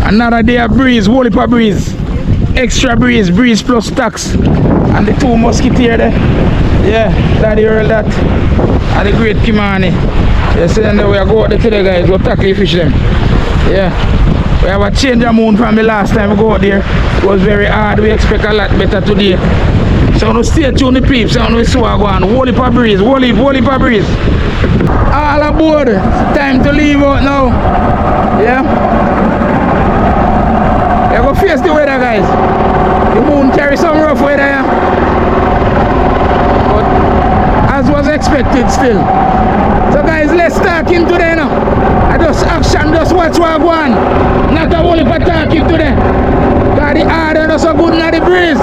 Another day of breeze, whole heap of breeze. Extra breeze, breeze plus tax. And the two musketeer there. Yeah, Daddy Earl that. And the great Kimani. Yeah, so then we go out there today guys, we'll tackle the fish them. Yeah. We have a change of moon from the last time we go out there. It was very hard, we expect a lot better today. So now stay tuned the peeps, so now we see what go on. Whole heap of breeze, whole heap of breeze. All aboard, time to leave out now. Yeah. We go face the weather guys. The moon carry some rough weather, yeah. But as was expected still. So guys, let's talk into there now. I just action, just watch what go on. Not a whole heap of talking today. Cause the order is so good in the breeze.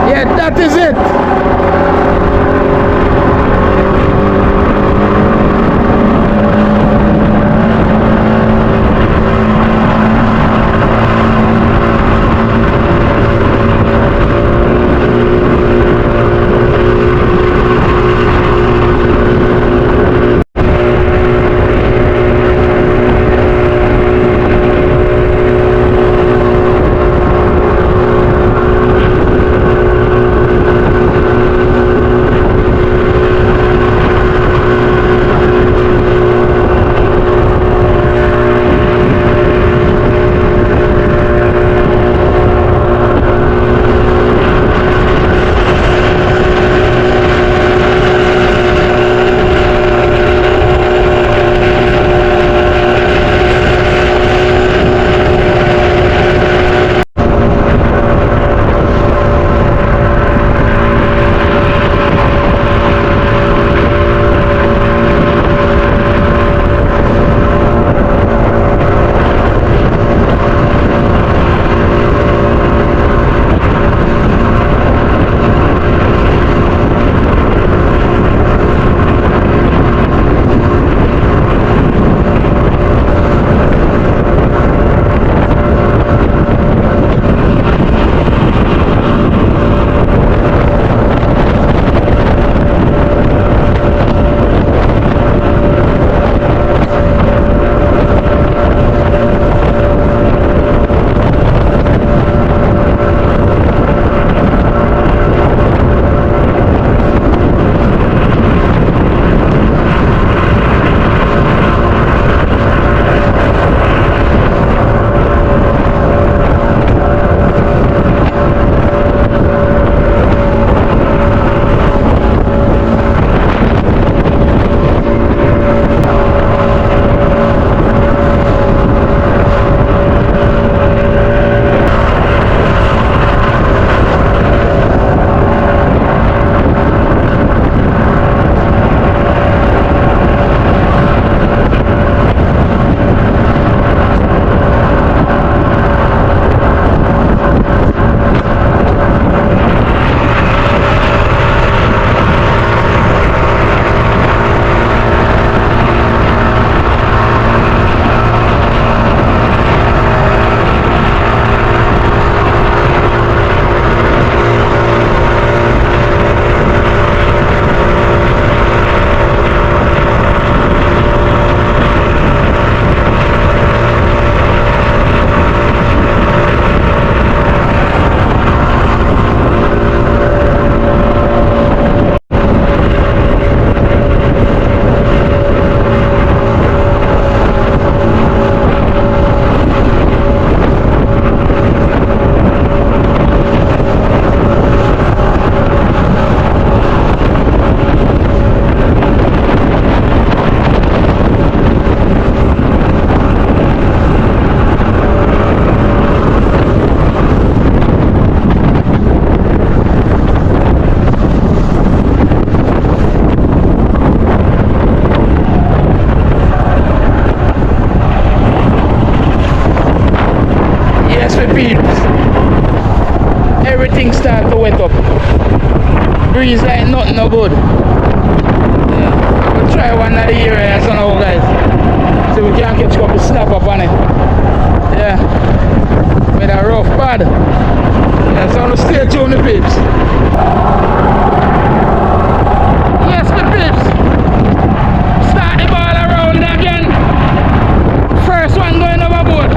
Yeah, that is it. Everything start to wet up. Breeze like nothing no good. Yeah. We'll try one of the areas now guys. So we can catch a couple snap up on it. Yeah. With a rough pad. Yeah, so stay tuned the peeps. Yes the peeps. Start the ball around again. First one going overboard.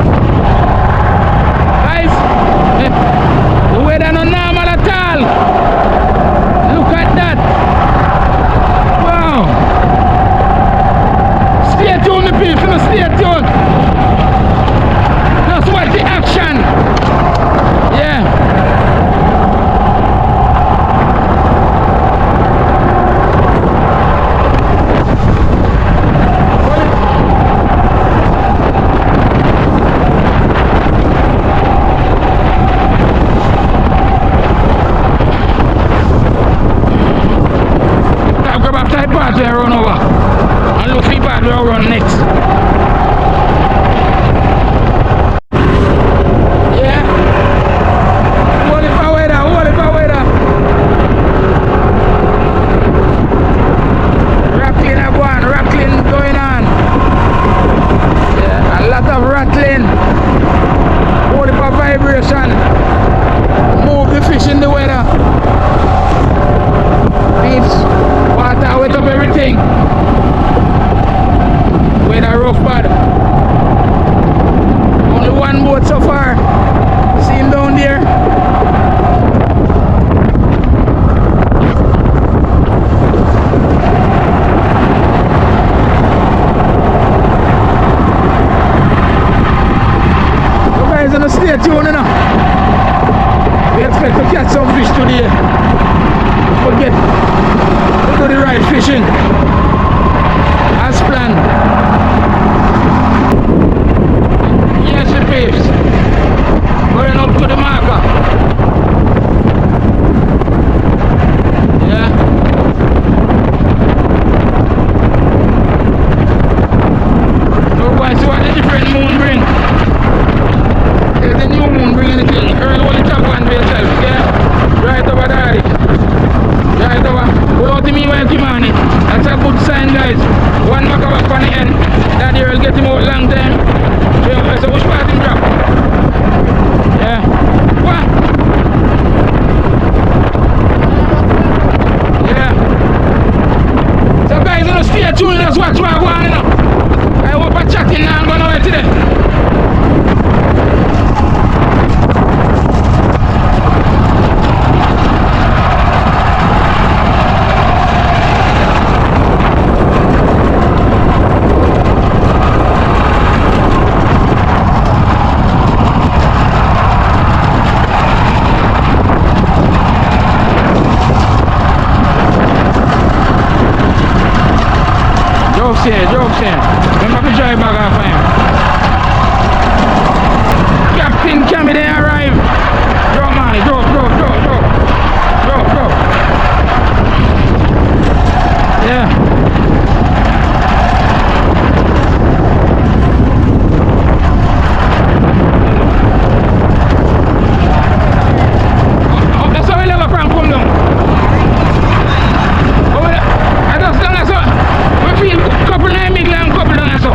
stay tuned, you know. We expect to catch some fish today. Forget to do the right fishing as planned. Yes, the babes. Going up to the marker. Yeah. So guys, see what the different moon bring. There's the new moon bringing the thing. Earl will top one by itself, yeah? Right over there. Right over. Without me, Earl and Kimani. That's a good sign, guys. One back up on the end. That Earl get him out long time. So which part him drop? Yeah. What? Yeah. So guys, you know, stay tuned. That's what we're going on. I hope I'm chatting now. I'm going away today. Jokes here. Remember to drive back off him. Captain Cammy, they arrive. Drop money, drop. Yeah. Oh, that's how we never from come down. Over there. I just done that so. We feel couple nine big and couple down so.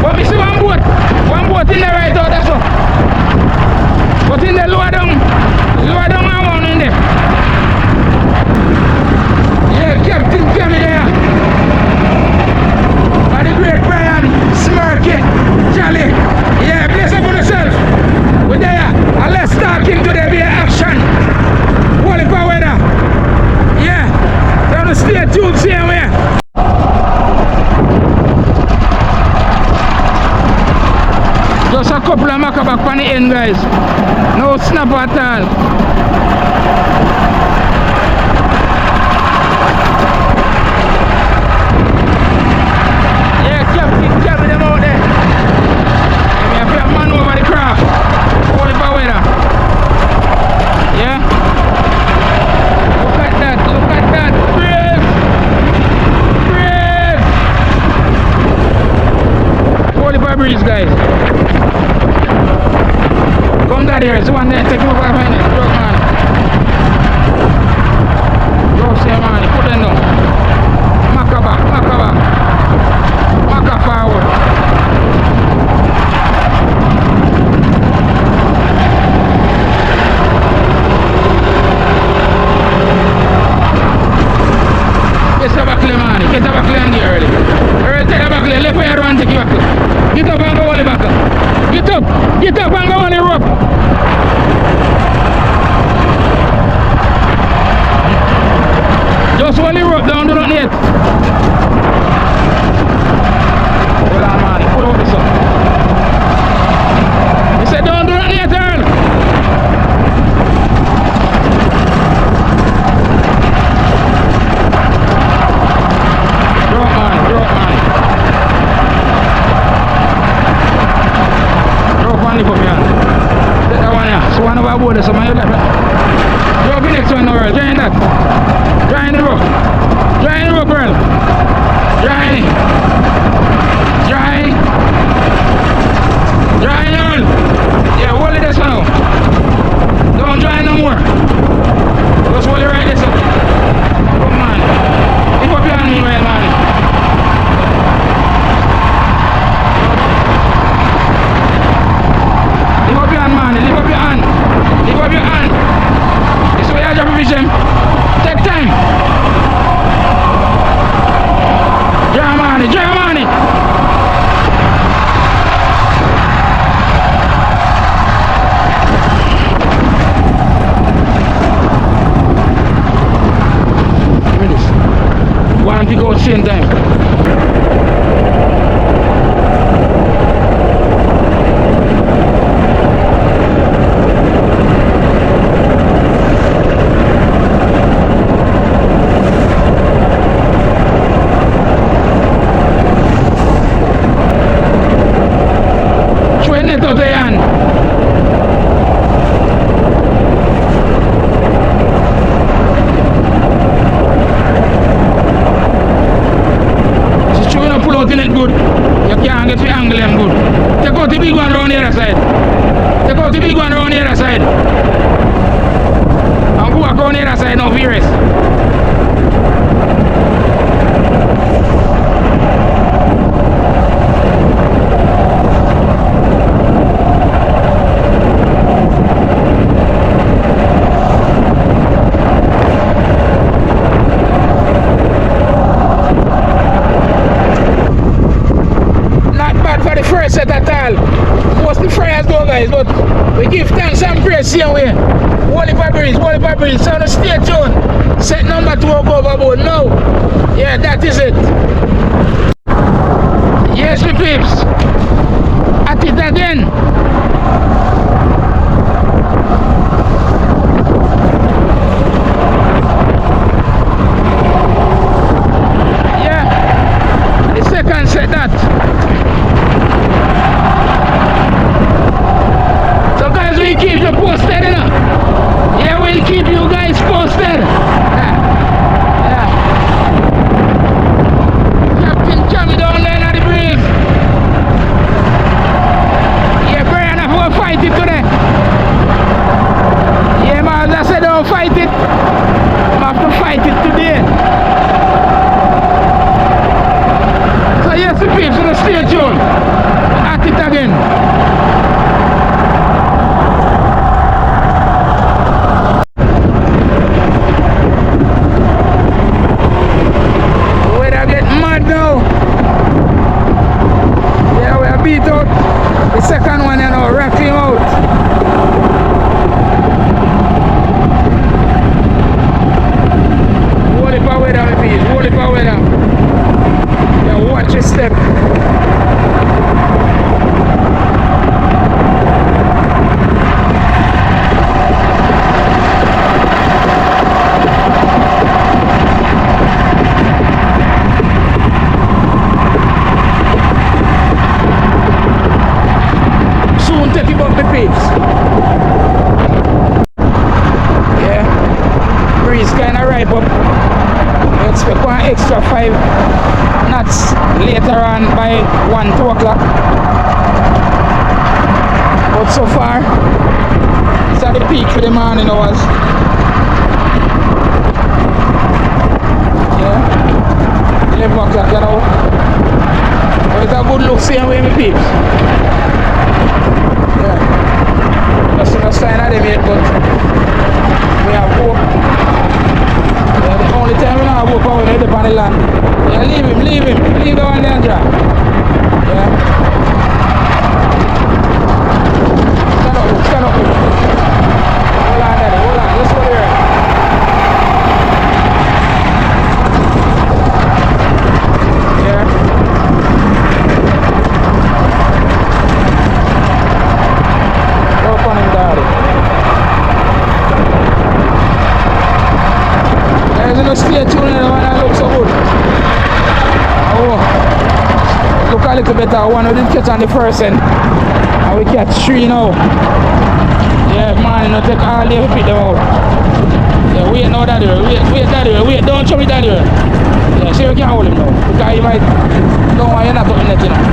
But we see one boat in the right out that's so. But in the lower down and one in there. Yeah, Captain Kevin there. And the great Brian, Smirky, Jolly. Yeah, bless up on yourself. We're there. And let's start into the be action. Qualify weather. Yeah. Don't stay tuned, same way. Just a couple of maca back on the end, guys. No snap at all. Yeah, Captain carry them out there. We have a man over the craft. Qualify weather. Yeah. Look at that. Qualify breeze, guys. Come down here, it's one there, take me over a minute. Drop man. Drop say man, put them down. Maka back. Maka forward. Get the back lane, man. Get the back lane there early. Early, take the back lane. Left where run, take you back. Get up and go on the back. Get up and go on the rope. Just hold the rope down, do not net. Hold on, man. Put out this up. He said, don't do not net, Earl. Drop, man. Drop one lip up here. Take that one here. So one over board, so my left. Drop the next one, Earl. Join that. Join the rope, Earl. head. And go back on the other side now for your rest. Set at all. Most the fryers though guys, but we give thanks and praise same way. Holy Breeze, so on the stay tuned. Set number 2 go overboard now. Yeah, that is it. Yes my peeps. At it again. Yeah. The second set that. We keep you posted, you know? Yeah, we'll keep you guys posted. Yeah. Captain Jammy down there on the breeze. Yeah, Brian, I will fight it today. Yeah, man, I said don't fight it. I have to fight it today. So yes, the peeps, so stay tuned. At it again. Beat out the second one, you know, rock him out. Hold it for weather, my feet. Hold it for weather. Yeah, watch your step. Take him up the peeps. Yeah. Breeze kinda ripe up. We expect one extra 5 knots later on by 1-2 o'clock. But so far it's at the peak for the morning hours. Yeah. 11 o'clock, you know. But it's a good look same way my peeps. That's no sign of them yet, but we have hope. Yeah, the only time we don't have hope is when we're on the land. Yeah, leave him. Leave the one there, Jack. Yeah. Stand up. Hold on, Daddy, hold on. Let's go there. Yeah. Stay tuned, the one that looks so good. Oh, look a little better. One we didn't catch on the first end, and we catch 3 now. Yeah, man, you take all day to pick them out. Yeah, wait now that way. Wait that way. Wait, don't show me that way. Yeah, see we can hold him now. Because he might don't want you not to net, you know.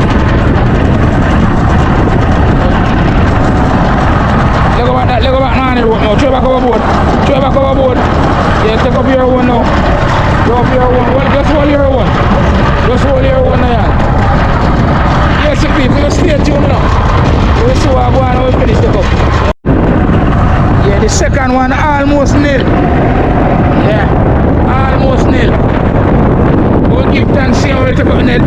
Leg back now on the road now. Throw back overboard. Yeah, take up your one now. Go up your one. Well, just hold your one. Now. Yes, people, you stay tuned now. We'll see what going on when we finish the cup. Yeah, the second one almost nil. Yeah, almost nil. We'll give thanks here when we take up the net.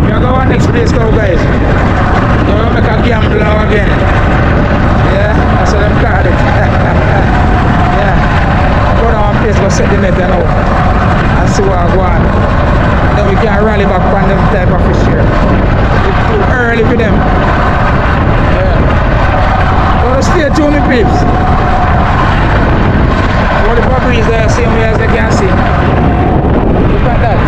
We're going to next place now, guys. We're going to make a gamble now again. Yeah, that's what I'm called it. Yeah. Go down one place, go set the net now and see what I go on. Then we can rally back on them type of fish here. It's too early for them. Yeah. So stay tuned, my peeps. All the properties there, same way as they can see. Look at that.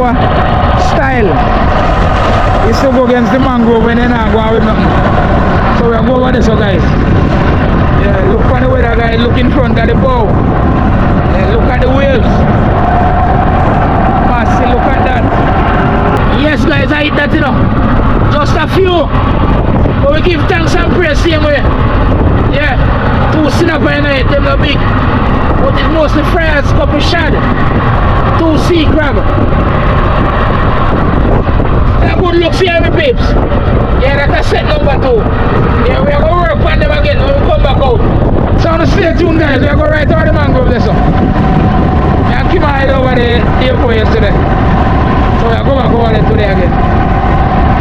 our style is to go against the mangrove when they're not going with nothing. So we'll go over this, so guys. Yeah, look for the weather, guys. Look in front of the bow. Yeah, look at the wheels. Massive, look at that. Yes, guys, I hit that, you know. Just a few. But we give thanks and praise same way. Yeah, 2 snapper in it, them are big. But it's mostly fries, couple shad. 2 sea crab. That good look for every babes. Yeah, that's a set number 2. Yeah, we are going to work on them again when we come back out. So stay tuned, guys. We are going to ride over the mangrove this up. And Kimani over the airport yesterday. So we are going back over there today again.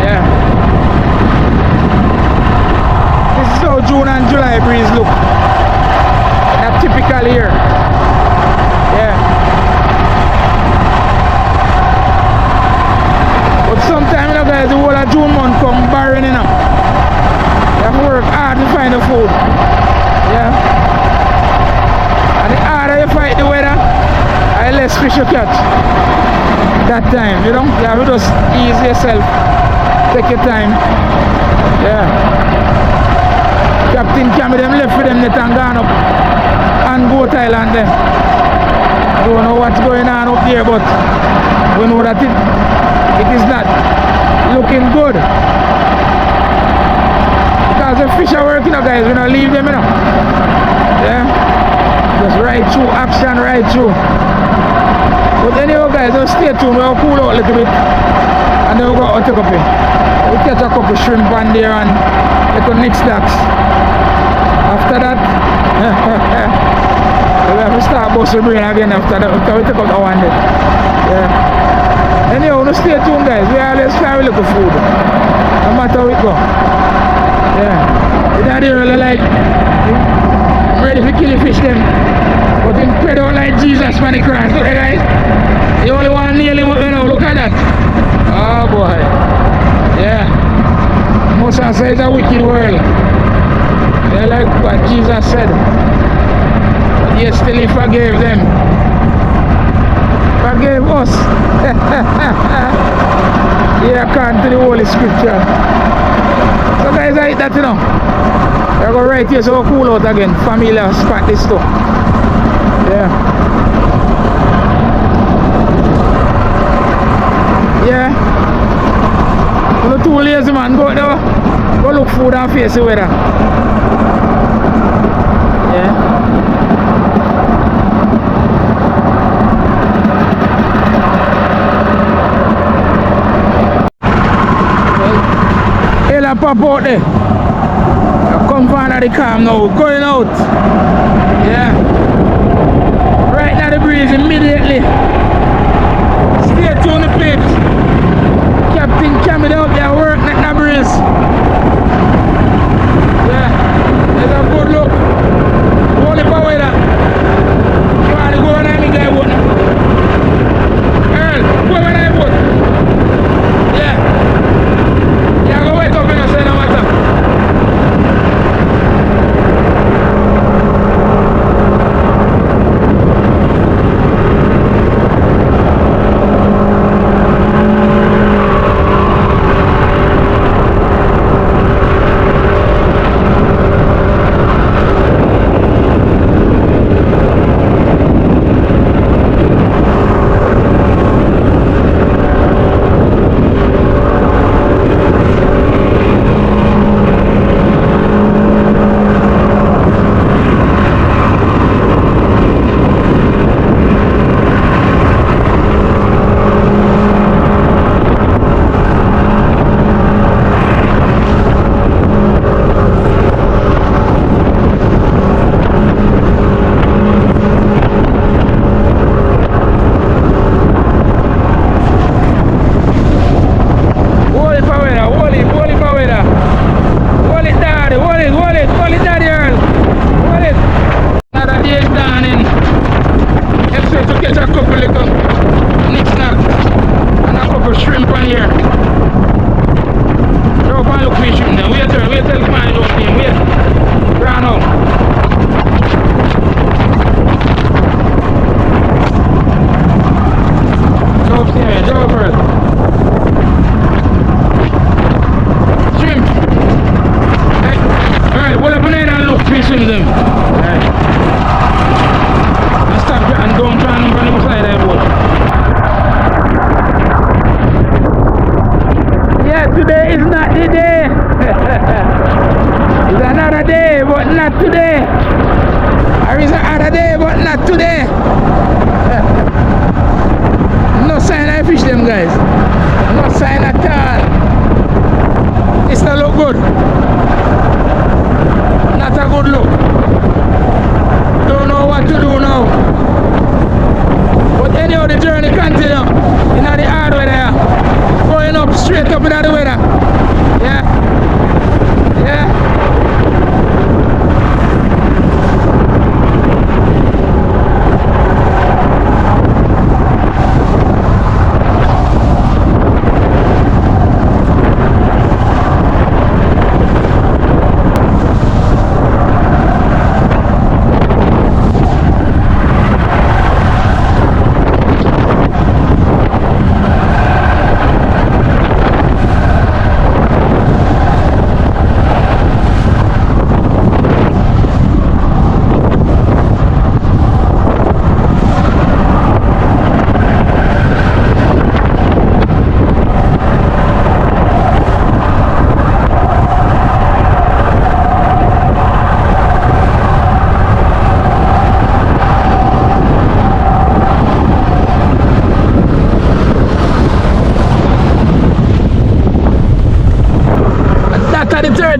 Yeah. This is how June and July breeze look. Not typical here. Yeah. But sometimes, you know, guys, the whole of June month come barren, you know. You have to work hard to find the food. Yeah. And the harder you fight the weather, the less fish you catch. That time, you know, you have to just ease yourself. Take your time. Yeah. Captain Cammy them left with them net and gone up and go Thailand there. Don't know what's going on up there, but we know that it is not looking good. Because the fish are working, guys. We don't leave them, you know. Yeah. Just ride through, action right through. But anyway, guys, just stay tuned. We'll cool out a little bit. And then we'll go out take up it. We'll catch a couple shrimp on there and little nick stacks. After that, we'll have to start busting brain again after that. After we take up the one day. Yeah. Anyway, we'll stay tuned, guys. We always try to look for food. No matter how it go. Yeah. The daddy really like, I'm ready to kill the fish them. But in spread out like Jesus when he cries. Look at guys. The only one nail him up, you know. Look at that. Oh boy. Yeah. Most have said it's a wicked world. They like what Jesus said. But yet still he forgave them. Forgave us. Yeah, according to the Holy Scripture. So guys, I hit that, you know. We're going right here so we'll cool out again. Familiar spot this too. Yeah. Yeah. You're too lazy, man. Go there. Go look food and face the weather. Yeah. Ella pop out there. Come find the calm now. We're going out. Yeah. Right now the breeze immediately. Stay tuned the pips. Captain Cammy out there work at the breeze. Yeah. There's a good look. Only power weather. You want to go on any guy boat. Earl, go on any boat. Yeah. Yeah, go wake up and say no matter. today is not the day. It's another day, but not today. Or is another day, but not today. No sign I fish them, guys. No sign at all. It's not look good. Not a good look. Don't know what to do now. But anyhow, the journey continue. You know the hard way there. Going up, straight up into the weather. Yeah. Yeah.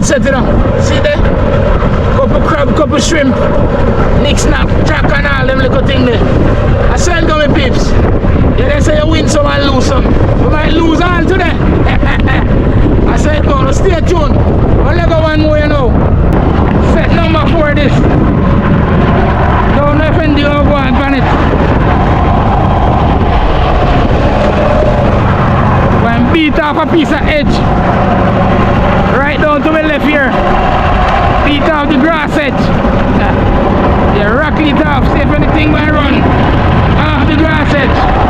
Set it up. See there? Couple crab, couple shrimp, nick snap, jack and all them little thing there. I saw it going peeps. Yeah, they say you win some and lose some. We might lose all today. I said go, stay tuned. We'll let go one more, you know. Set number 4 this. Don't offend the over and pan it. When beat off a piece of edge. Right down to my left here. Beat off the grass edge. Yeah, rock it off. See if anything might run off the grass edge.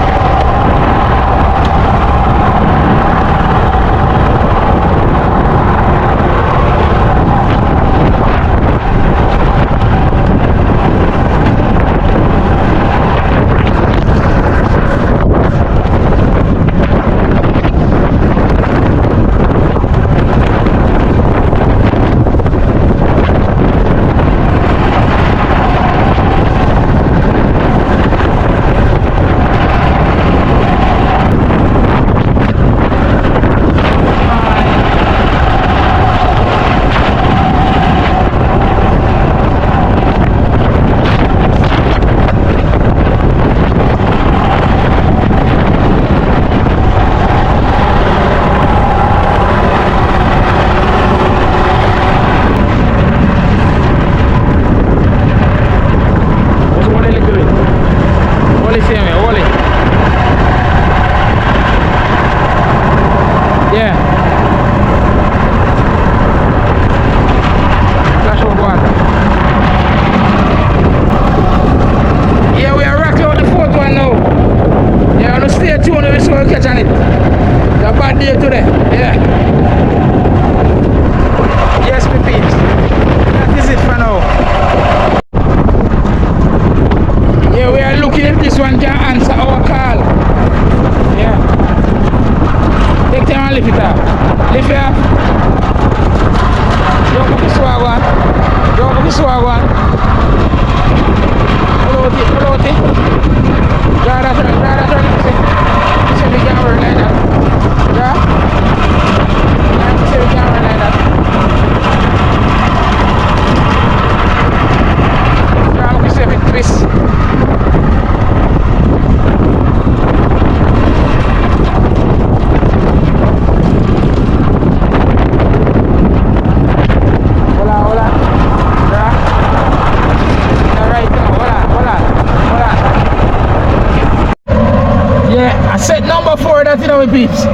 Peeps.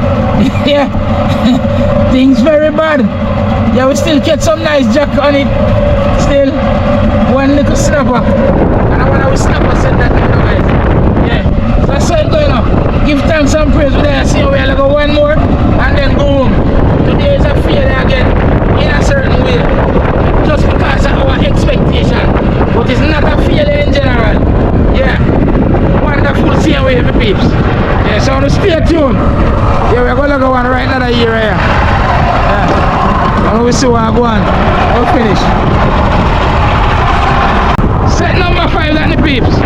Yeah, things very bad. Yeah, we still get some nice jack on it. Still, one little snapper. And I want to snapper said that, you know, guys. Yeah, so I said, going up. Give thanks and praise with that. See how we'll go one more and then go home. Today is a failure again in a certain way. Just because of our expectation. But it's not a failure in general. Yeah, wonderful seeing with the peeps. Yeah, so stay tuned. Yeah, we're gonna go on right another year here. we see what I go on. We'll finish. Set number 5 at the peeps.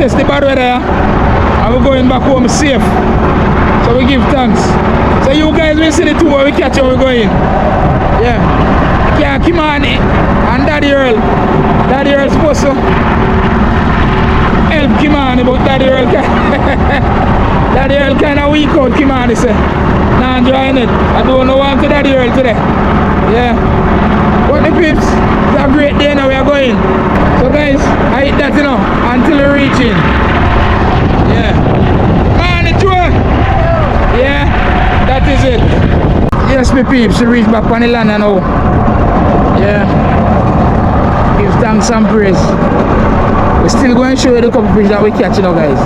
The bad weather and we're going back home safe, so we give thanks. So you guys will see the two we catch and we're going. Yeah, Kimani and Daddy Earl. Daddy Earl supposed to help Kimani, but Daddy Earl kind of weak out. Kimani say nah, enjoying it. I don't know what to Daddy Earl today. Yeah, but the peeps, it's a great day now we are going. So guys, I eat that until we're reaching. Yeah. Man, it's true. Yeah, that is it. Yes, my peeps, we reach back on the land now. Yeah. Give thanks and praise. We're still going to show you the couple fish that we catch guys.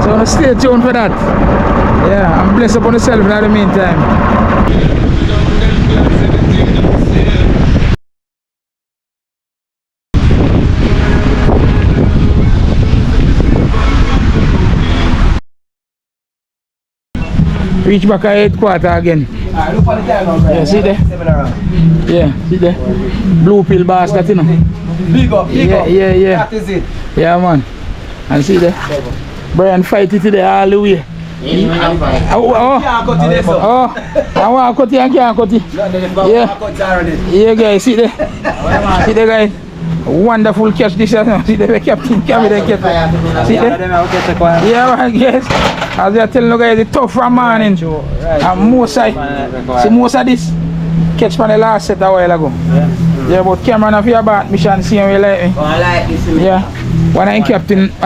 So stay tuned for that. Yeah, and bless upon yourself in the meantime. Reach back at headquarters again. Look for the time now, yeah, see there? Yeah, see there? Blue pill bars that Big up, big up. Yeah. That is it. Yeah, man. And see there? Brian fight it today all the way. I want to cut it and can't cut it. Yeah, guys, see there? See there, guys? Wonderful catch this year. See the captain carry the catch. See there? Yeah, man, yes. As I tell you guys, it's tough from morning. And most of this catch from the last set a while ago. Yeah, but Cameron of your bat mission see me like me. I like this. Yeah. When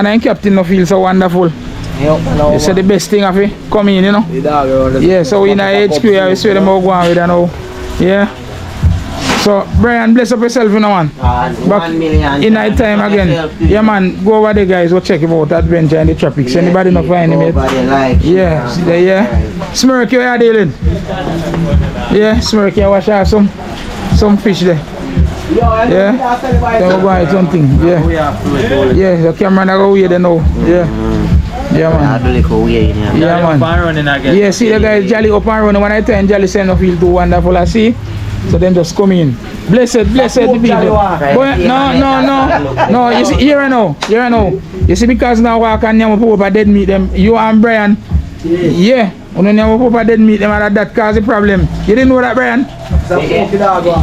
I'm captain no feel so wonderful. You say the best thing of it come in, Yeah, so we in a HQ here, we see them all going with now. Yeah. So Brian, bless up yourself, man. Back in night time again. Yeah, man, go over there, guys. Go check about adventure in the tropics. Anybody not find him yet? Yeah, see there, yeah. Smirky, where are you dealing? Yeah, Smirky, wash out some fish there. Yeah, then we'll go something. Yeah, the camera go away there now. Yeah, man. Yeah, man. Yeah, see the guys jolly up and running. When I tell jolly send no feel too wonderful, I see. So then just come in. Blessed the people. But no. You see, here I know. You see, because now walk and never pop up dead meet them. You and Brian. Yeah. When you never pop up dead meet them, and that cause the problem. You didn't know that, Brian?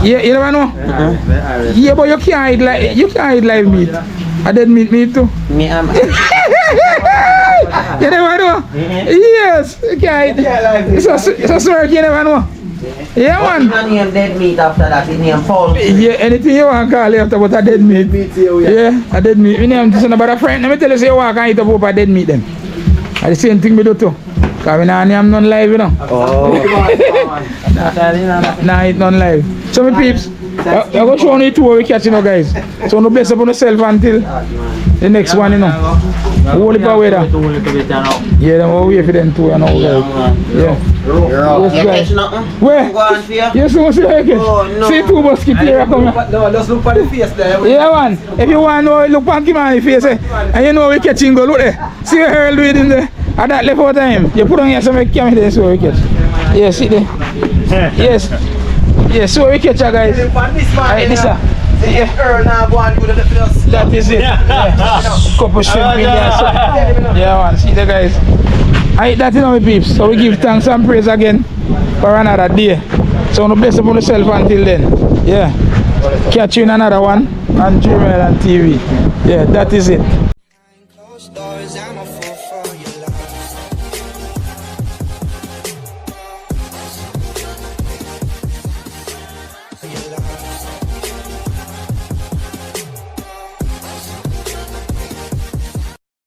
Yeah, you never know. Yeah, but you can't hide live meat. I dead meat too. Me You never know. Yes, you can't hide. It's a smirk, you never know. Yeah, man. You name dead meat after that, you name foul. Yeah, anything you want to call it after but a dead meat. Yeah, a dead meat. We name this about a friend. Let me tell you, say you walk and eat up a dead meat them. And the same thing we do too. Because we don't name none live, you know. Oh. Nah, it's none live. So my peeps, I'm going to show you two we catch, you know, guys. So no bless up on yourself until the next one, you know. Hold it away there. Yeah, then we'll wait for them too, you know, guys. Yeah. Yes, guys. Where? Yes, you see like it. See two musketeers come here. No, just look for the face there. Yeah, man. If you want to know, look at Kimani face, and you know we catching go, look there. See what Earl do it in there. And that left out of him. You put on here so we come there so we catch. Yeah, see there. Yes. Yes, so we catch her, guys. Alright, this Earl now go and do the first. that is it. Yeah. Couple shrimp in there. So. Yeah, man. See the guys. Alright, that's it, my peeps. So we give thanks and praise again for another day. So no bless upon yourself until then. Yeah. Catch you in another one on Dream Island TV. Yeah, that is it.